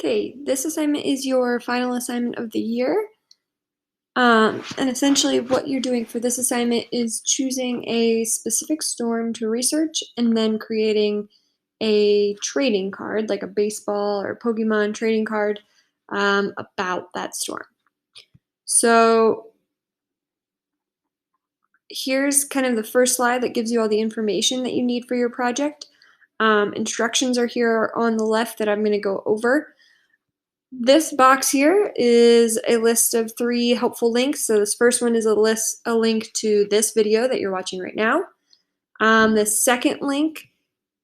Okay, this assignment is your final assignment of the year. And essentially what you're doing for this assignment is choosing a specific storm to research and then creating a trading card, like a baseball or Pokemon trading card, about that storm. So here's kind of the first slide that gives you all the information that you need for your project. Instructions are here on the left that I'm going to go over. This box here is a list of 3 helpful links. So this first one is a link to this video that you're watching right now. The second link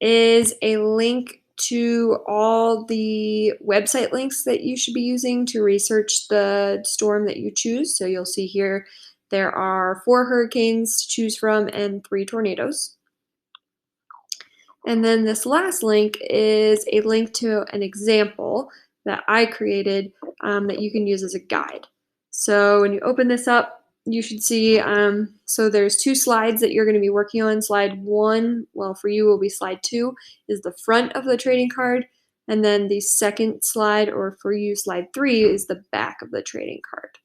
is a link to all the website links that you should be using to research the storm that you choose. So you'll see here there are 4 hurricanes to choose from and 3 tornadoes. And then this last link is a link to an example that I created that you can use as a guide. So when you open this up, you should see, so there's 2 slides that you're going to be working on. Slide 1, well, for you will be slide 2, is the front of the trading card. And then the second slide, or for you, slide 3, is the back of the trading card.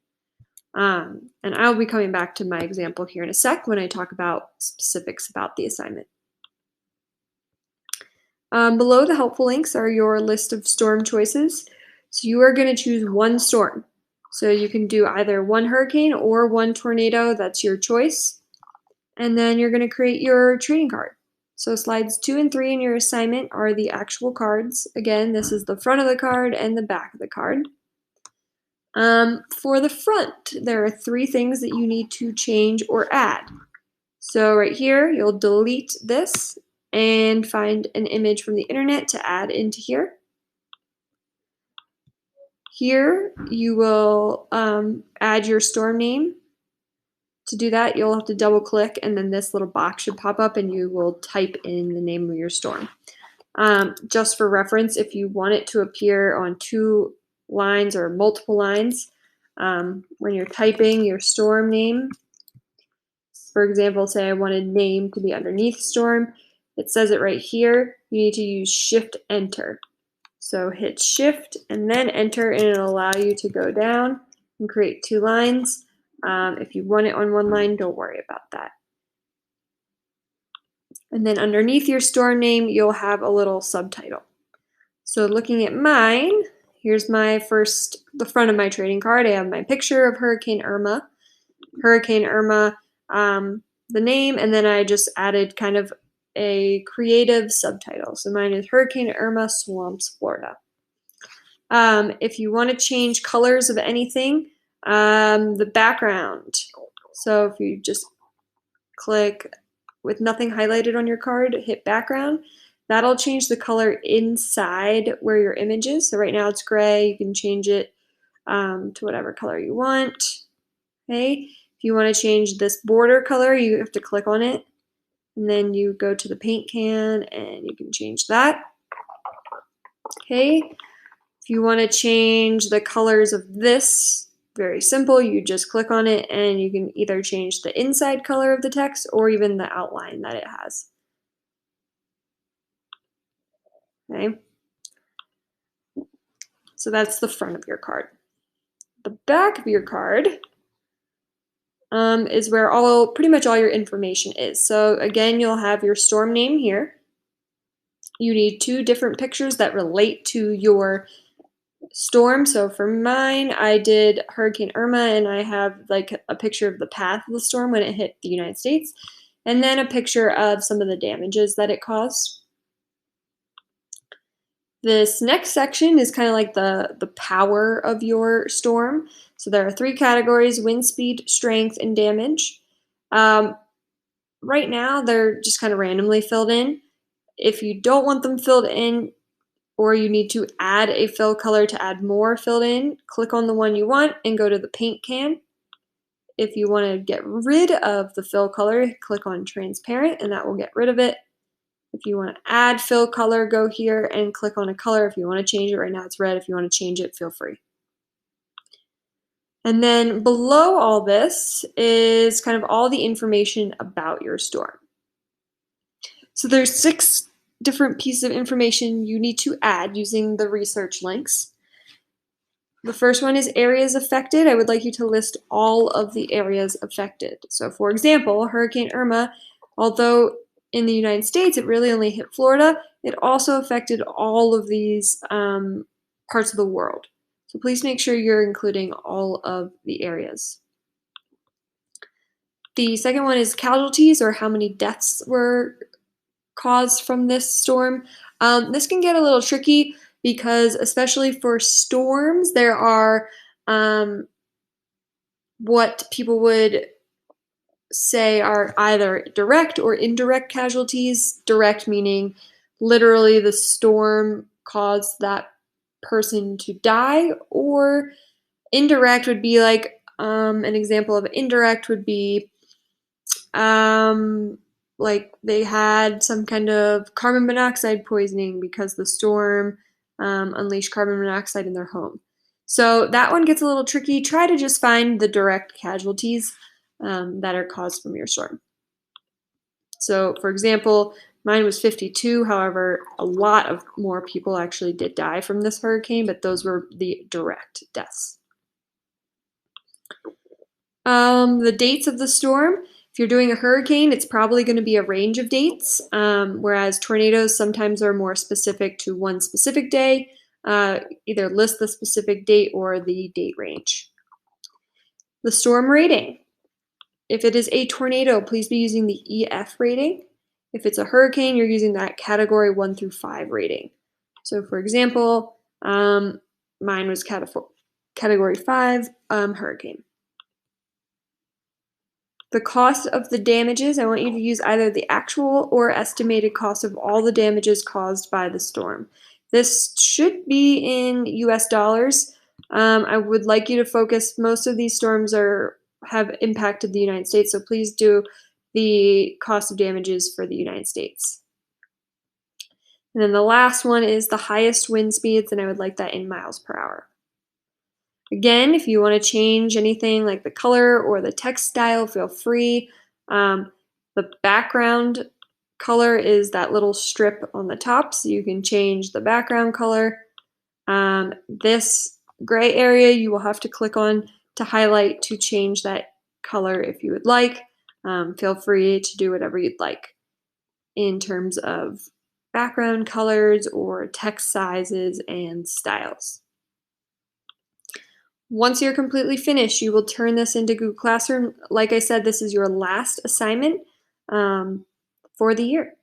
And I'll be coming back to my example here in a sec when I talk about specifics about the assignment. Below the helpful links are your list of storm choices. So you are going to choose one storm. So you can do either 1 hurricane or 1 tornado. That's your choice. And then you're going to create your trading card. So slides 2 and 3 in your assignment are the actual cards. Again, this is the front of the card and the back of the card. For the front, there are 3 things that you need to change or add. So right here, you'll delete this and find an image from the internet to add into here. Here, you will add your storm name. To do that, you'll have to double click and then this little box should pop up and you will type in the name of your storm. Just for reference, if you want it to appear on 2 lines or multiple lines, when you're typing your storm name, for example, say I wanted name to be underneath storm, it says it right here. You need to use Shift Enter. So hit Shift and then Enter and it'll allow you to go down and create 2 lines. If you want it on 1 line, don't worry about that. And then underneath your storm name, you'll have a little subtitle. So looking at mine, here's the front of my trading card. I have my picture of Hurricane Irma. Hurricane Irma, the name, and then I just added kind of a creative subtitle. So mine is Hurricane Irma Swamps, Florida. If you want to change colors of anything, the background. So if you just click with nothing highlighted on your card, hit background, that'll change the color inside where your image is. So right now it's gray. You can change it to whatever color you want. Okay. If you want to change this border color, you have to click on it. And then you go to the paint can and you can change that. Okay. If you want to change the colors of this, very simple. You just click on it and you can either change the inside color of the text or even the outline that it has. Okay. So that's the front of your card. The back of your card is where pretty much all your information is. So again, you'll have your storm name here. You need 2 different pictures that relate to your storm. So for mine, I did Hurricane Irma and I have like a picture of the path of the storm when it hit the United States and then a picture of some of the damages that it caused. This next section is kind of like the power of your storm. So there are 3 categories: wind speed, strength, and damage. Right now, they're just kind of randomly filled in. If you don't want them filled in, or you need to add a fill color to add more filled in, click on the one you want and go to the paint can. If you want to get rid of the fill color, click on transparent and that will get rid of it. If you want to add fill color, go here and click on a color. If you want to change it, right now it's red. If you want to change it, feel free. And then below all this is kind of all the information about your storm. So there's 6 different pieces of information you need to add using the research links. The first one is areas affected. I would like you to list all of the areas affected. So for example, Hurricane Irma, although in the United States it really only hit Florida, it also affected all of these parts of the world. So please make sure you're including all of the areas. The second one is casualties, or how many deaths were caused from this storm. This can get a little tricky because, especially for storms, there are what people would say are either direct or indirect casualties. Direct meaning literally the storm caused that person to die, or indirect would be like an example of indirect would be like they had some kind of carbon monoxide poisoning because the storm unleashed carbon monoxide in their home. So that one gets a little tricky. Try to just find the direct casualties that are caused from your storm. So, for example, mine was 52. However, a lot of more people actually did die from this hurricane, but those were the direct deaths. The dates of the storm. If you're doing a hurricane, it's probably going to be a range of dates, whereas tornadoes sometimes are more specific to one specific day. Either list the specific date or the date range. The storm rating. If it is a tornado, please be using the EF rating. If it's a hurricane, you're using that category 1 through 5 rating. So for example, mine was category 5 hurricane. The cost of the damages, I want you to use either the actual or estimated cost of all the damages caused by the storm. This should be in US dollars. I would like you to focus, most of these storms have impacted the United States, so please do the cost of damages for the United States. And then the last one is the highest wind speeds, and I would like that in miles per hour. Again, if you want to change anything like the color or the text style, feel free. The background color is that little strip on the top, so you can change the background color. This gray area you will have to click on to highlight to change that color if you would like. Feel free to do whatever you'd like in terms of background colors or text sizes and styles. Once you're completely finished, you will turn this into Google Classroom. Like I said, this is your last assignment for the year.